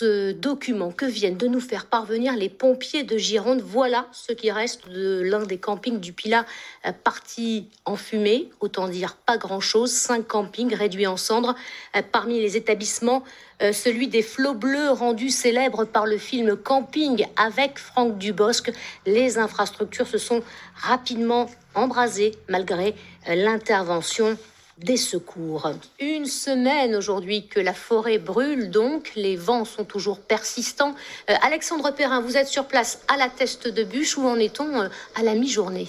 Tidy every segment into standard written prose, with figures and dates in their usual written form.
ce document que viennent de nous faire parvenir les pompiers de Gironde. Voilà ce qui reste de l'un des campings du Pilat parti en fumée. Autant dire pas grand-chose. 5 campings réduits en cendres. Parmi les établissements, celui des Flots Bleus, rendu célèbre par le film Camping avec Franck Dubosc. Les infrastructures se sont rapidement embrasées malgré l'intervention des secours. Une semaine aujourd'hui que la forêt brûle, donc les vents sont toujours persistants. Alexandre Perrin, vous êtes sur place à la Teste de Buch. Où en est-on à la mi-journée ?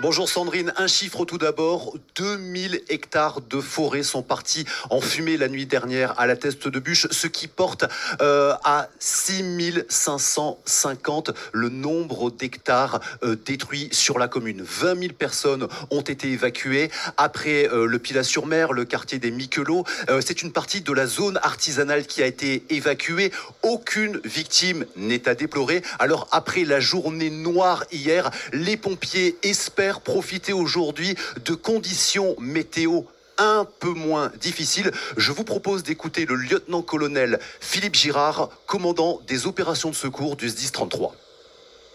Bonjour Sandrine, un chiffre tout d'abord, 2000 hectares de forêt sont partis en fumée la nuit dernière à la Teste de Buch, ce qui porte à 6550 le nombre d'hectares détruits sur la commune. 20 000 personnes ont été évacuées après le Pilat-sur-Mer, le quartier des Miquelots. C'est une partie de la zone artisanale qui a été évacuée. Aucune victime n'est à déplorer. Alors après la journée noire hier, les pompiers espèrent profiter aujourd'hui de conditions météo un peu moins difficiles. Je vous propose d'écouter le lieutenant-colonel Philippe Girard, commandant des opérations de secours du SDIS 33.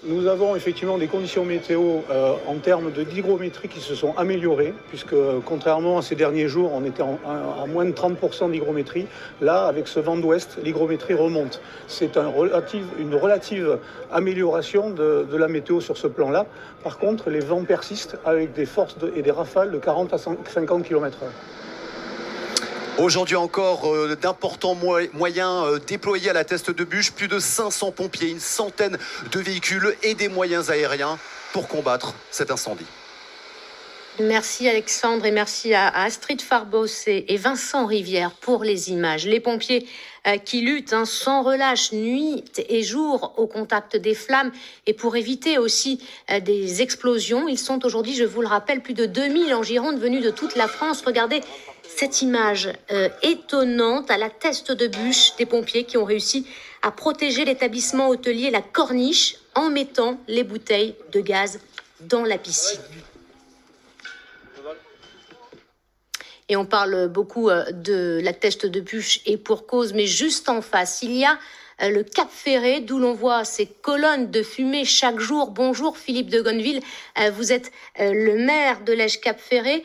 Nous avons effectivement des conditions météo en termes d'hygrométrie qui se sont améliorées, puisque contrairement à ces derniers jours, on était à moins de 30% d'hygrométrie. Là, avec ce vent d'ouest, l'hygrométrie remonte. C'est une relative amélioration de la météo sur ce plan-là. Par contre, les vents persistent avec des forces et des rafales de 40 à 50 km/h. Aujourd'hui encore, d'importants moyens déployés à la Teste de Buch, plus de 500 pompiers, une centaine de véhicules et des moyens aériens pour combattre cet incendie. Merci Alexandre et merci à Astrid Farbos et Vincent Rivière pour les images. Les pompiers qui luttent sans relâche nuit et jour au contact des flammes et pour éviter aussi des explosions. Ils sont aujourd'hui, je vous le rappelle, plus de 2000 en Gironde venus de toute la France. Regardez cette image étonnante à la Teste de Buch, des pompiers qui ont réussi à protéger l'établissement hôtelier La Corniche en mettant les bouteilles de gaz dans la piscine. Et on parle beaucoup de la Teste de Buch et pour cause, mais juste en face, il y a le Cap Ferré, d'où l'on voit ces colonnes de fumée chaque jour. Bonjour Philippe de Gonneville, vous êtes le maire de Lège-Cap Ferré.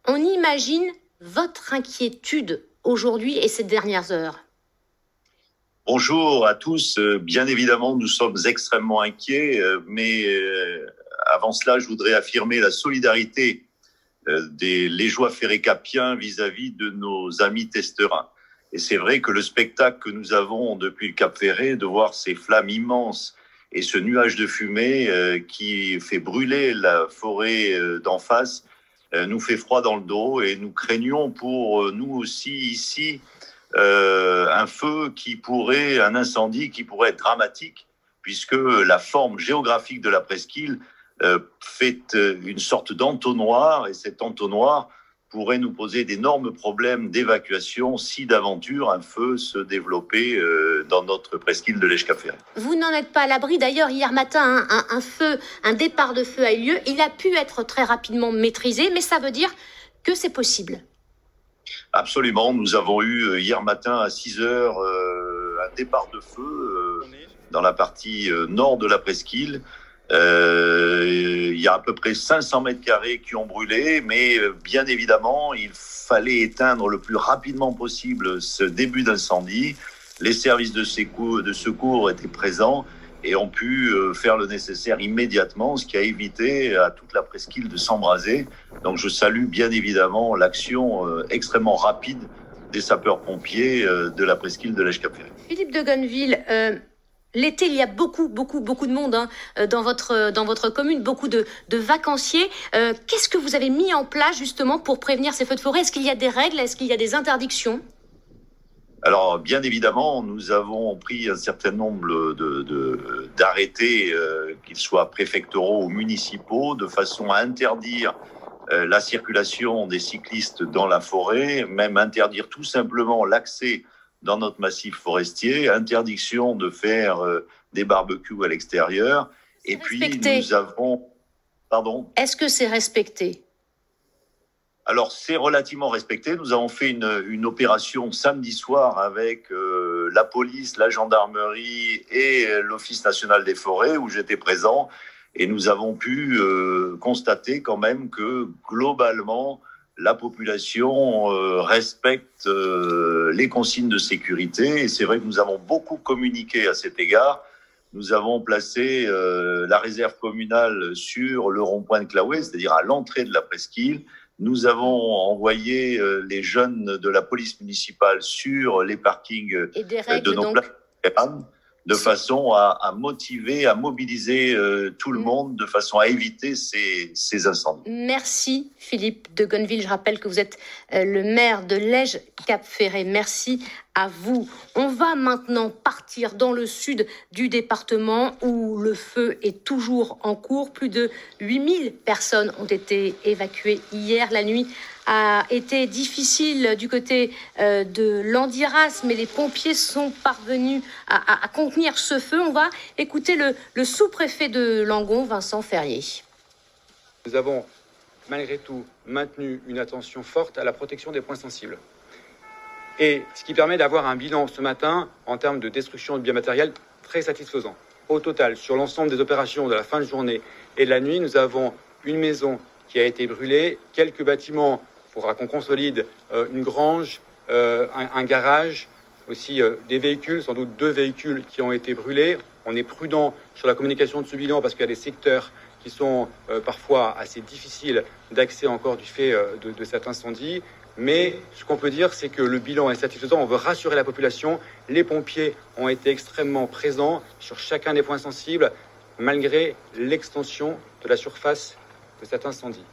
On imagine votre inquiétude aujourd'hui et ces dernières heures. Bonjour à tous. Bien évidemment, nous sommes extrêmement inquiets, mais avant cela, je voudrais affirmer la solidarité des Légeois ferré-capiens vis-à-vis de nos amis testerins. Et c'est vrai que le spectacle que nous avons depuis le Cap Ferré, de voir ces flammes immenses et ce nuage de fumée qui fait brûler la forêt d'en face, nous fait froid dans le dos et nous craignons pour nous aussi ici un incendie qui pourrait être dramatique, puisque la forme géographique de la presqu'île fait une sorte d'entonnoir, et cet entonnoir pourrait nous poser d'énormes problèmes d'évacuation si d'aventure un feu se développait dans notre presqu'île de Lège-Cap Ferré. Vous n'en êtes pas à l'abri. D'ailleurs, hier matin, un départ de feu a eu lieu. Il a pu être très rapidement maîtrisé, mais ça veut dire que c'est possible. Absolument. Nous avons eu hier matin à 6 heures un départ de feu dans la partie nord de la presqu'île. Il y a à peu près 500 mètres carrés qui ont brûlé, mais bien évidemment, il fallait éteindre le plus rapidement possible ce début d'incendie. Les services de secours étaient présents et ont pu faire le nécessaire immédiatement, ce qui a évité à toute la presqu'île de s'embraser. Donc je salue bien évidemment l'action extrêmement rapide des sapeurs-pompiers de la presqu'île de Lège-Cap Ferré. Philippe de Gonneville, l'été, il y a beaucoup de monde dans votre commune, beaucoup de vacanciers. Qu'est-ce que vous avez mis en place justement pour prévenir ces feux de forêt ? Est-ce qu'il y a des règles ? Est-ce qu'il y a des interdictions ? Alors, bien évidemment, nous avons pris un certain nombre d'arrêtés, qu'ils soient préfectoraux ou municipaux, de façon à interdire la circulation des cyclistes dans la forêt, même interdire tout simplement l'accès dans notre massif forestier, interdiction de faire des barbecues à l'extérieur. Et puis, nous avons... Pardon ? Est-ce que c'est respecté ? Alors, c'est relativement respecté. Nous avons fait une opération samedi soir avec la police, la gendarmerie et l'Office national des forêts où j'étais présent. Et nous avons pu constater quand même que globalement, la population respecte les consignes de sécurité. Et c'est vrai que nous avons beaucoup communiqué à cet égard. Nous avons placé la réserve communale sur le rond-point de Claouet, c'est-à-dire à l'entrée de la presqu'île. Nous avons envoyé les jeunes de la police municipale sur les parkings de nos places, de façon à motiver, à mobiliser tout le monde, de façon à éviter ces incendies. Merci Philippe de Gonneville. Je rappelle que vous êtes le maire de Lège-Cap-Ferret. Merci à vous. On va maintenant partir dans le sud du département où le feu est toujours en cours. Plus de 8000 personnes ont été évacuées hier. La nuit a été difficile du côté de Landiras, mais les pompiers sont parvenus à contenir ce feu. On va écouter le sous-préfet de Langon, Vincent Ferrier. Nous avons malgré tout maintenu une attention forte à la protection des points sensibles. Et ce qui permet d'avoir un bilan ce matin en termes de destruction de biens matériels très satisfaisant. Au total, sur l'ensemble des opérations de la fin de journée et de la nuit, nous avons une maison qui a été brûlée, quelques bâtiments, il faudra qu'on consolide une grange, un garage, aussi des véhicules, sans doute 2 véhicules qui ont été brûlés. On est prudent sur la communication de ce bilan parce qu'il y a des secteurs qui sont parfois assez difficiles d'accès encore du fait de cet incendie. Mais ce qu'on peut dire, c'est que le bilan est satisfaisant. On veut rassurer la population. Les pompiers ont été extrêmement présents sur chacun des points sensibles, malgré l'extension de la surface de cet incendie.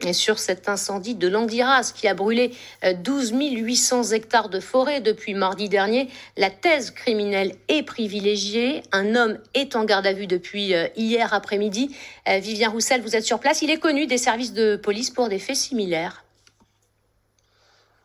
Et sur cet incendie de Landiras qui a brûlé 12 800 hectares de forêt depuis mardi dernier, la thèse criminelle est privilégiée. Un homme est en garde à vue depuis hier après-midi. Vivien Roussel, vous êtes sur place. Il est connu des services de police pour des faits similaires.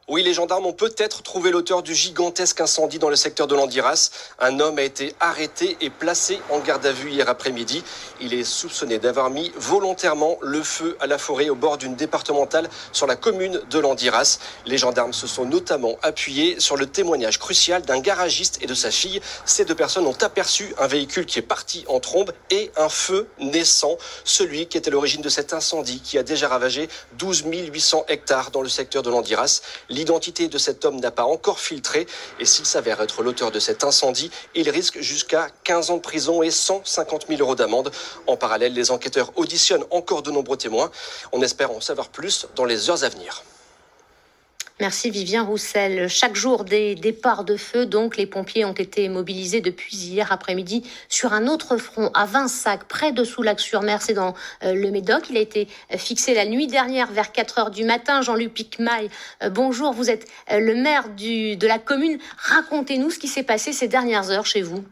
Oui, les gendarmes ont peut-être trouvé l'auteur du gigantesque incendie dans le secteur de Landiras. Un homme a été arrêté et placé en garde à vue hier après-midi. Il est soupçonné d'avoir mis volontairement le feu à la forêt au bord d'une départementale sur la commune de Landiras. Les gendarmes se sont notamment appuyés sur le témoignage crucial d'un garagiste et de sa fille. Ces 2 personnes ont aperçu un véhicule qui est parti en trombe et un feu naissant, celui qui était à l'origine de cet incendie qui a déjà ravagé 12 800 hectares dans le secteur de Landiras. L'identité de cet homme n'a pas encore filtré et s'il s'avère être l'auteur de cet incendie, il risque jusqu'à 15 ans de prison et 150 000 € d'amende. En parallèle, les enquêteurs auditionnent encore de nombreux témoins. On espère en savoir plus dans les heures à venir. Merci Vivien Roussel. Chaque jour des départs de feu, donc les pompiers ont été mobilisés depuis hier après-midi sur un autre front à Vinsac, près de Soulac-sur-Mer, c'est dans le Médoc. Il a été fixé la nuit dernière vers 4h du matin. Jean-Luc Picmaille, bonjour, vous êtes le maire de la commune. Racontez-nous ce qui s'est passé ces dernières heures chez vous.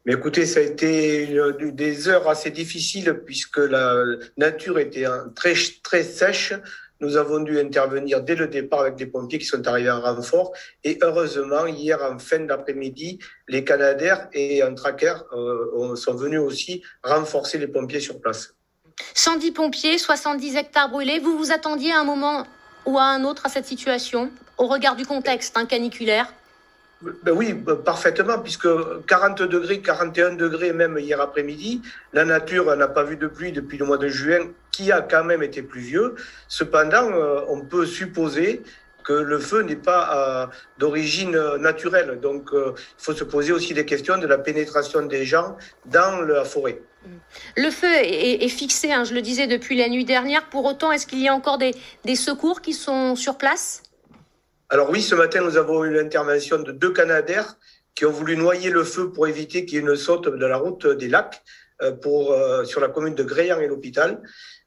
Mais écoutez, ça a été des heures assez difficiles puisque la nature était très, très sèche. Nous avons dû intervenir dès le départ avec des pompiers qui sont arrivés en renfort. Et heureusement, hier en fin d'après-midi, les Canadair et un tracker sont venus aussi renforcer les pompiers sur place. 110 pompiers, 70 hectares brûlés. Vous vous attendiez à un moment ou à un autre à cette situation, au regard du contexte caniculaire ? Ben oui, parfaitement, puisque 40 degrés, 41 degrés même hier après-midi, la nature n'a pas vu de pluie depuis le mois de juin, qui a quand même été pluvieux. Cependant, on peut supposer que le feu n'est pas d'origine naturelle. Donc, il faut se poser aussi des questions de la pénétration des gens dans la forêt. Le feu est fixé, je le disais, depuis la nuit dernière. Pour autant, est-ce qu'il y a encore des secours qui sont sur place ? Alors oui, ce matin, nous avons eu l'intervention de 2 Canadair qui ont voulu noyer le feu pour éviter qu'il y ait une saute de la route des lacs sur la commune de Gréan et l'hôpital.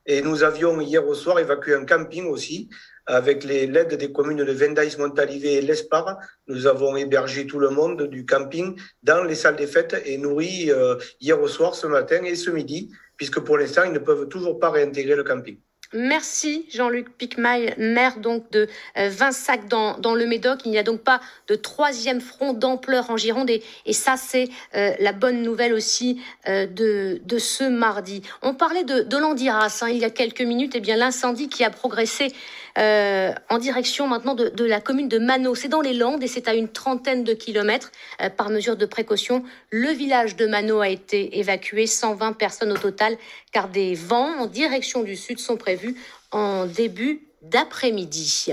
Et nous avions hier au soir évacué un camping aussi avec l'aide des communes de Vendaïs, Montalivet et l'Espar. Nous avons hébergé tout le monde du camping dans les salles des fêtes et nourri hier au soir, ce matin et ce midi, puisque pour l'instant, ils ne peuvent toujours pas réintégrer le camping. Merci Jean-Luc Piquemaille, maire donc de Vinsac dans le Médoc. Il n'y a donc pas de troisième front d'ampleur en Gironde et ça c'est la bonne nouvelle aussi de ce mardi. On parlait de l'Andiras il y a quelques minutes. Eh bien l'incendie qui a progressé en direction maintenant de la commune de Mano. C'est dans les Landes et c'est à une trentaine de kilomètres. Par mesure de précaution, le village de Mano a été évacué, 120 personnes au total, car des vents en direction du sud sont prévus en début d'après-midi.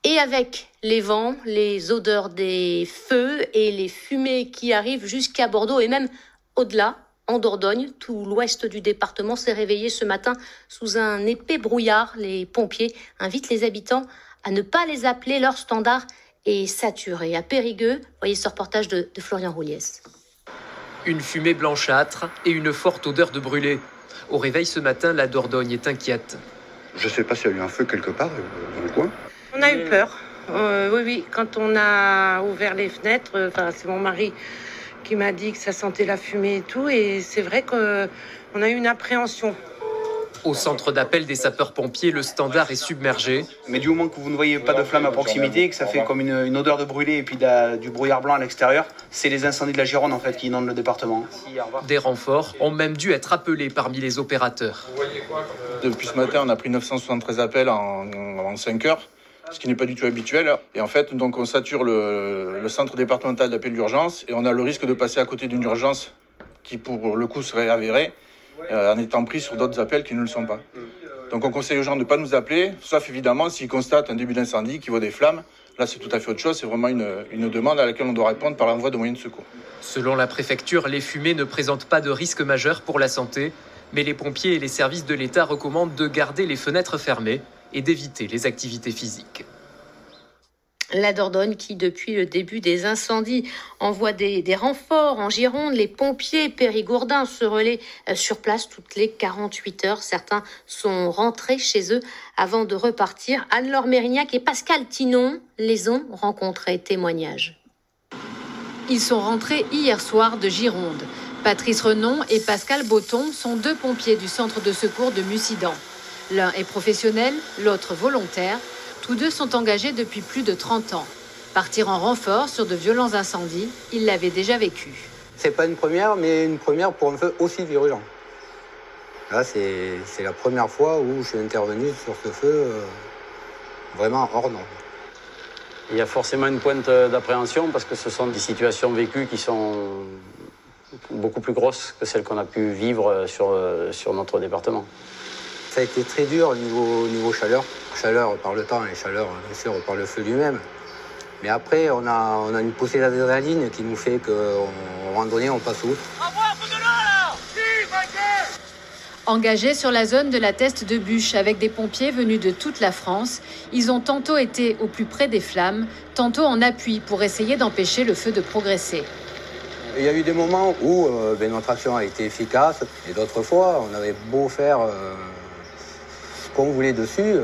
Et avec les vents, les odeurs des feux et les fumées qui arrivent jusqu'à Bordeaux et même au-delà, en Dordogne, tout l'ouest du département s'est réveillé ce matin sous un épais brouillard. Les pompiers invitent les habitants à ne pas les appeler, leur standard est saturé. À Périgueux, voyez ce reportage de Florian Rouliès. Une fumée blanchâtre et une forte odeur de brûlé. Au réveil ce matin, la Dordogne est inquiète. Je ne sais pas s'il y a eu un feu quelque part dans le coin. On a eu peur. Oui. Quand on a ouvert les fenêtres, c'est mon mari qui m'a dit que ça sentait la fumée et tout. Et c'est vrai qu'on a eu une appréhension. Au centre d'appel des sapeurs-pompiers, le standard est submergé. Mais du moment que vous ne voyez pas de flamme à proximité, que ça fait comme une odeur de brûlé et puis du brouillard blanc à l'extérieur, c'est les incendies de la Gironde en fait qui inondent le département. Des renforts ont même dû être appelés parmi les opérateurs. Depuis ce matin, on a pris 973 appels en 5 heures, ce qui n'est pas du tout habituel. Et en fait, donc on sature le centre départemental d'appel d'urgence et on a le risque de passer à côté d'une urgence qui pour le coup serait avérée. En étant pris sur d'autres appels qui ne le sont pas. Donc on conseille aux gens de ne pas nous appeler, sauf évidemment s'ils constatent un début d'incendie qui vaut des flammes. Là c'est tout à fait autre chose, c'est vraiment une demande à laquelle on doit répondre par l'envoi de moyens de secours. Selon la préfecture, les fumées ne présentent pas de risque majeur pour la santé, mais les pompiers et les services de l'État recommandent de garder les fenêtres fermées et d'éviter les activités physiques. La Dordogne qui, depuis le début des incendies, envoie des renforts en Gironde. Les pompiers périgourdins se relaient sur place toutes les 48 heures. Certains sont rentrés chez eux avant de repartir. Anne-Laure Mérignac et Pascal Tinon les ont rencontrés. Témoignage. Ils sont rentrés hier soir de Gironde. Patrice Renon et Pascal Botton sont deux pompiers du centre de secours de Mussidan. L'un est professionnel, l'autre volontaire. Tous deux sont engagés depuis plus de 30 ans. Partir en renfort sur de violents incendies, ils l'avaient déjà vécu. C'est pas une première, mais une première pour un feu aussi virulent. Là, c'est la première fois où je suis intervenu sur ce feu vraiment hors norme. Il y a forcément une pointe d'appréhension parce que ce sont des situations vécues qui sont beaucoup plus grosses que celles qu'on a pu vivre sur notre département. Ça a été très dur au niveau chaleur. Chaleur par le temps et chaleur, bien sûr, par le feu lui-même. Mais après, on a une poussée d'adrénaline qui nous fait qu'à un moment donné, on passe outre. Engagés sur la zone de la Teste de Bûche avec des pompiers venus de toute la France, ils ont tantôt été au plus près des flammes, tantôt en appui pour essayer d'empêcher le feu de progresser. Il y a eu des moments où notre action a été efficace et d'autres fois, on avait beau faire ce qu'on voulait dessus.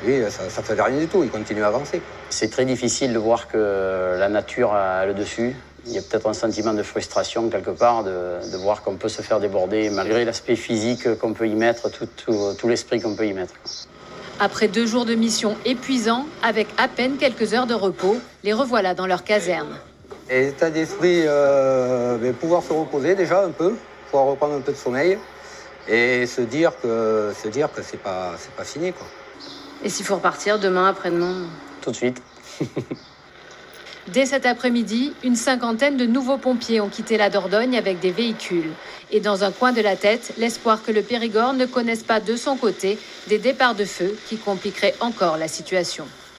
Oui, ça ne faisait rien du tout, il continue à avancer. C'est très difficile de voir que la nature a le dessus. Il y a peut-être un sentiment de frustration quelque part, de voir qu'on peut se faire déborder, malgré l'aspect physique qu'on peut y mettre, tout l'esprit qu'on peut y mettre. Après 2 jours de mission épuisants, avec à peine quelques heures de repos, les revoilà dans leur caserne. Et l'état d'esprit, pouvoir se reposer déjà un peu, pouvoir reprendre un peu de sommeil et se dire que c'est pas fini, quoi. Et s'il faut repartir demain, après-demain? Tout de suite. Dès cet après-midi, une 50aine de nouveaux pompiers ont quitté la Dordogne avec des véhicules. Et dans un coin de la tête, l'espoir que le Périgord ne connaisse pas de son côté des départs de feu qui compliqueraient encore la situation.